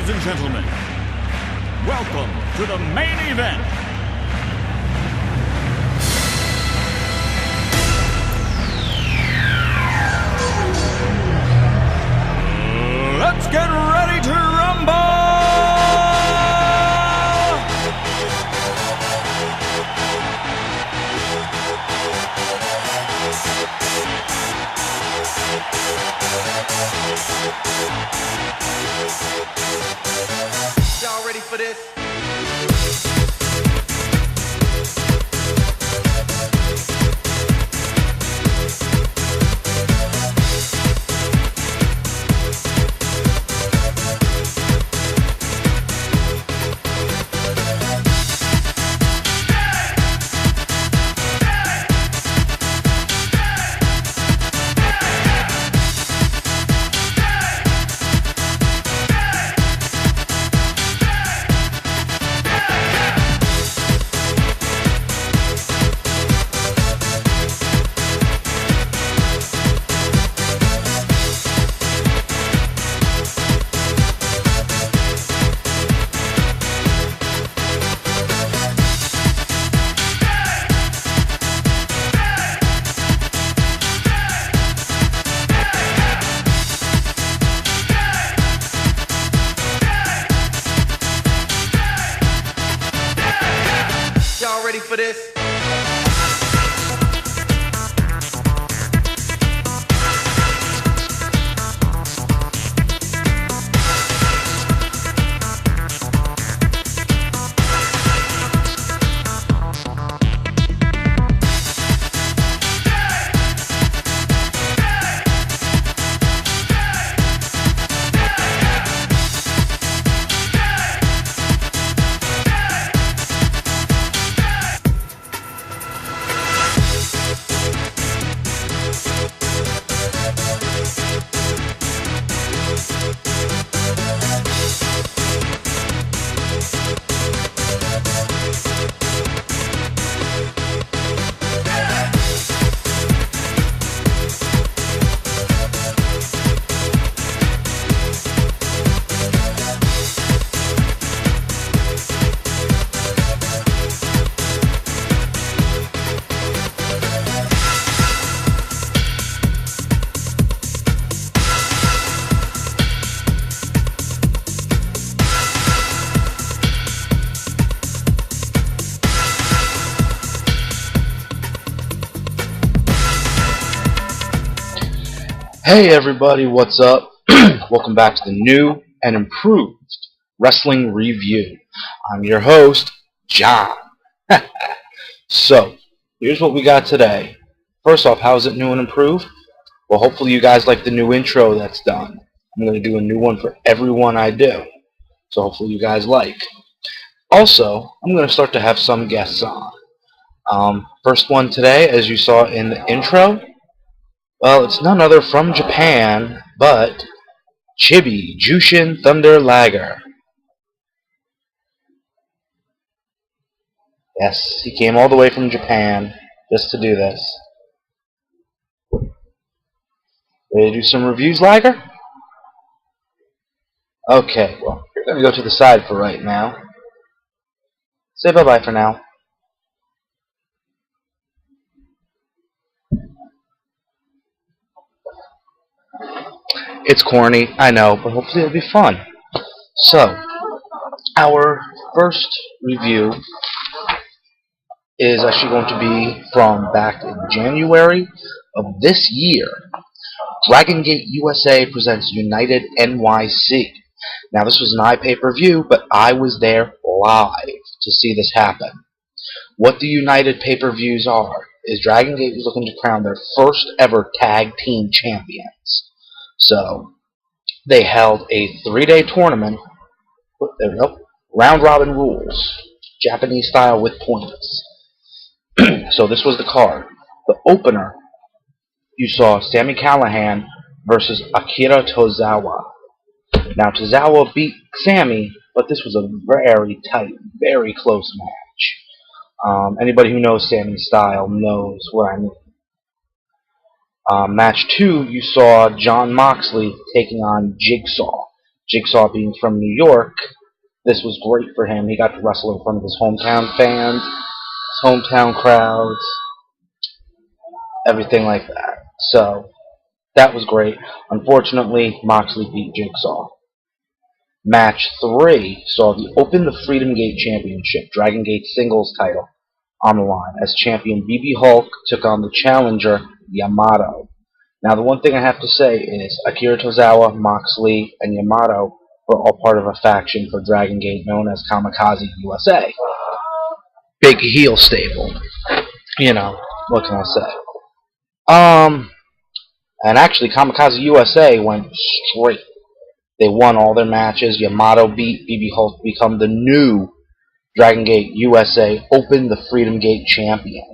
Ladies and gentlemen, welcome to the main event. Let's get ready to rumble! Y'all ready for this? Y'all ready for this? Hey everybody, what's up? Welcome back to the new and improved Wrestling Review. I'm your host, John. So, here's what we got today. First off, how is it new and improved? Well, hopefully you guys like the new intro that's done. I'm going to do a new one for everyone I do. So hopefully you guys like. Also, I'm going to start to have some guests on. First one today, as you saw in the intro, well, it's none other from Japan, but Chibi Jushin Thunder Liger. Yes, he came all the way from Japan just to do this. Ready to do some reviews, Liger? Okay, well, you're going to go to the side for right now. Say bye-bye for now. It's corny, I know, but hopefully it'll be fun. So, our first review is actually going to be from back in January of this year. Dragon Gate USA presents United NYC. Now, this was an iPay-per-view, but I was there live to see this happen. What the United pay-per-views are is Dragon Gate was looking to crown their first ever tag team champions. So, they held a 3-day tournament, there we go, round-robin rules, Japanese style with points. So this was the card. The opener, you saw Sami Callihan versus Akira Tozawa. Now, Tozawa beat Sami, but this was a very tight, very close match. Anybody who knows Sami's style knows what I mean. Match 2, you saw Jon Moxley taking on Jigsaw. Jigsaw being from New York, this was great for him. He got to wrestle in front of his hometown fans, his hometown crowds, everything like that. So, that was great. Unfortunately, Moxley beat Jigsaw. Match 3 saw the Open the Freedom Gate Championship, Dragon Gate singles title, on the line, as champion BB Hulk took on the challenger, Yamato. Now, the one thing I have to say is Akira Tozawa, Moxley, and Yamato were all part of a faction for Dragon Gate known as Kamikaze USA. Big heel stable. You know, what can I say? And actually, Kamikaze USA went straight. They won all their matches. Yamato beat BB Hulk to become the new Dragon Gate USA Open the Freedom Gate champion.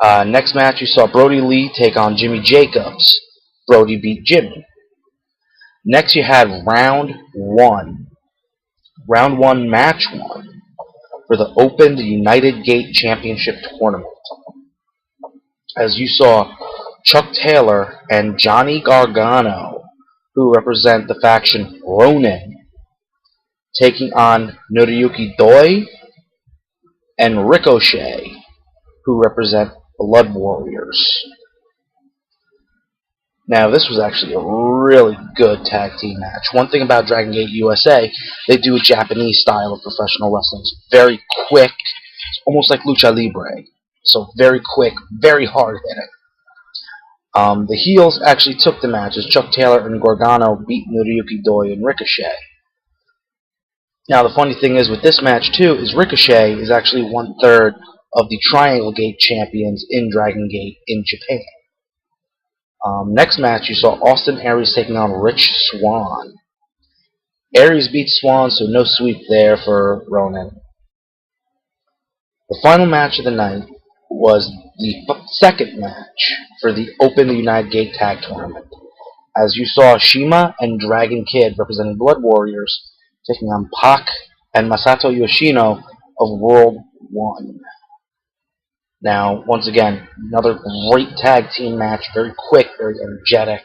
Next match, you saw Brody Lee take on Jimmy Jacobs. Brody beat Jimmy. Next, you had round 1. Round 1, match 1 for the Open the United Gate Championship Tournament. As you saw Chuck Taylor and Johnny Gargano, who represent the faction Ronin, taking on Noriyuki Doi and Ricochet, who represent Blood Warriors. Now, this was actually a really good tag team match. One thing about Dragon Gate USA, they do a Japanese style of professional wrestling. It's very quick, it's almost like Lucha Libre. So very quick, very hard hitting. The heels actually took the match as Chuck Taylor and Gargano beat Noriyuki Doi and Ricochet. Now, the funny thing is with this match, too, is Ricochet is actually 1/3 of the Triangle Gate champions in Dragon Gate in Japan. Next match, you saw Austin Aries taking on Rich Swann. Aries beat Swann, so no sweep there for Ronin. The final match of the night was the second match for the Open the United Gate Tag Tournament, as you saw Shima and Dragon Kid, representing Blood Warriors, taking on Pac and Masato Yoshino of World 1. Now, once again, another great tag team match, very quick, very energetic.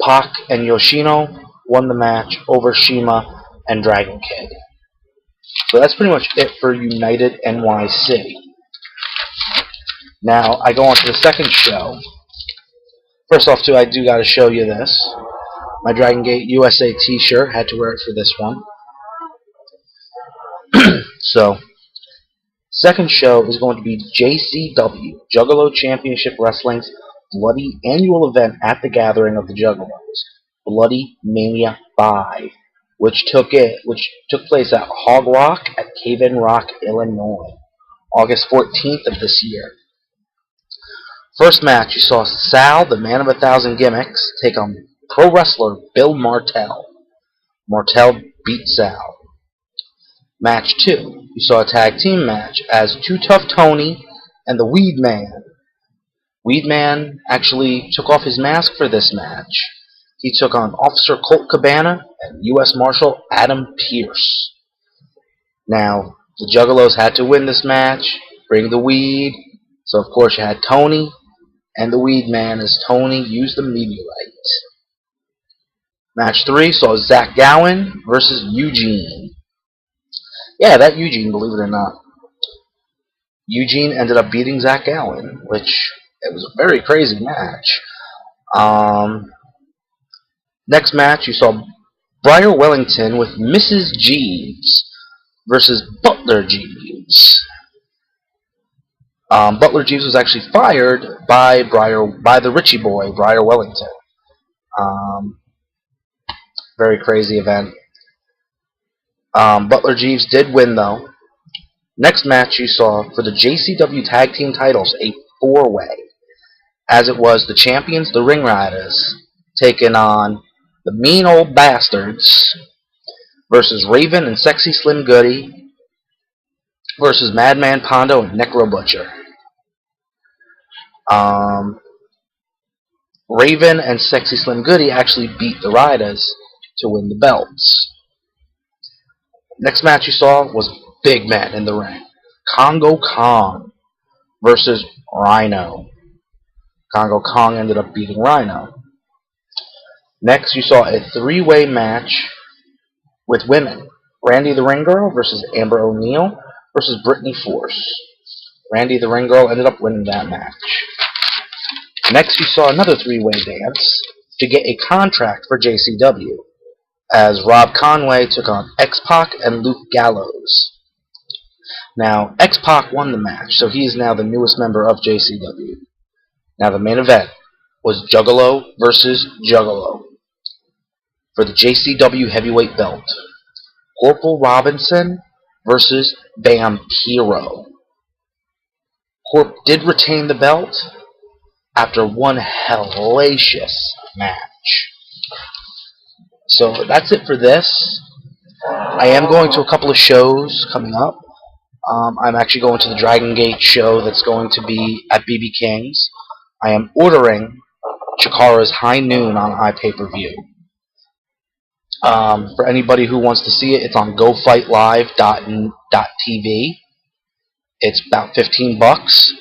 Pac and Yoshino won the match over Shima and Dragon Kid. So that's pretty much it for United NYC. Now, I go on to the second show. First off, too, I do got to show you this. My Dragon Gate USA t-shirt. Had to wear it for this one. So, second show is going to be JCW, Juggalo Championship Wrestling's bloody annual event at the Gathering of the Juggalos, Bloody Mania 5, which took place at Hog Rock at Cave-In Rock, Illinois, August 14th of this year. First match, you saw Sal, the man of 1,000 gimmicks, take on pro wrestler Bill Martel. Martel beat Sal. Match 2, you saw a tag team match as Too Tough Tony and the Weed Man. Weed Man actually took off his mask for this match. He took on Officer Colt Cabana and U.S. Marshal Adam Pierce. Now, the Juggalos had to win this match, bring the weed, so of course you had Tony and the Weed Man as Tony used the meteorite. Match 3 saw Zach Gowen versus Eugene. Yeah, that Eugene, believe it or not. Eugene ended up beating Zach Gowen, which it was a very crazy match. Next match, you saw Briar Wellington with Mrs. Jeeves versus Butler Jeeves. Butler Jeeves was actually fired by the Richie Boy, Briar Wellington. Very crazy event. Butler Jeeves did win, though. Next match you saw for the JCW Tag Team titles, a 4-way, as it was the champions, the Ring Riders, taking on the Mean Old Bastards versus Raven and Sexy Slim Goody versus Madman Pondo and Necro Butcher. Raven and Sexy Slim Goody actually beat the Riders to win the belts. Next match you saw was big man in the ring. Congo Kong versus Rhino. Congo Kong ended up beating Rhino. Next, you saw a three-way match with women. Randy the Ring Girl versus Amber O'Neal versus Brittany Force. Randy the Ring Girl ended up winning that match. Next, you saw another three-way dance to get a contract for JCW, as Rob Conway took on X-Pac and Luke Gallows. Now, X-Pac won the match, so he is now the newest member of JCW. Now, the main event was Juggalo versus Juggalo for the JCW heavyweight belt. Corporal Robinson versus Vampiro. Corp did retain the belt after one hellacious match. So that's it for this. I am going to a couple of shows coming up. I'm actually going to the Dragon Gate show that's going to be at BB King's. I am ordering Chikara's High Noon on IPPV. For anybody who wants to see it, it's on GoFightLive.tv. It's about $15.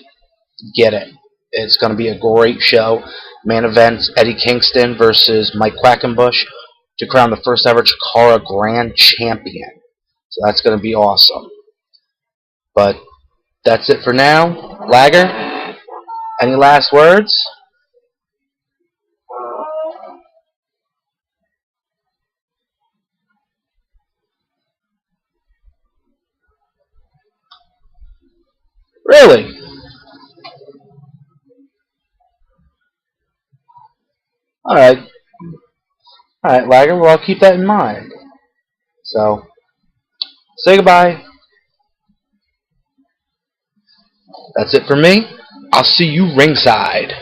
Get it. It's going to be a great show. Main events, Eddie Kingston versus Mike Quackenbush to crown the first ever Chikara Grand Champion. So that's going to be awesome. But that's it for now. Lagger, any last words? Really? Alright. Alright, Lagger, well, I'll keep that in mind. So, say goodbye. That's it for me. I'll see you ringside.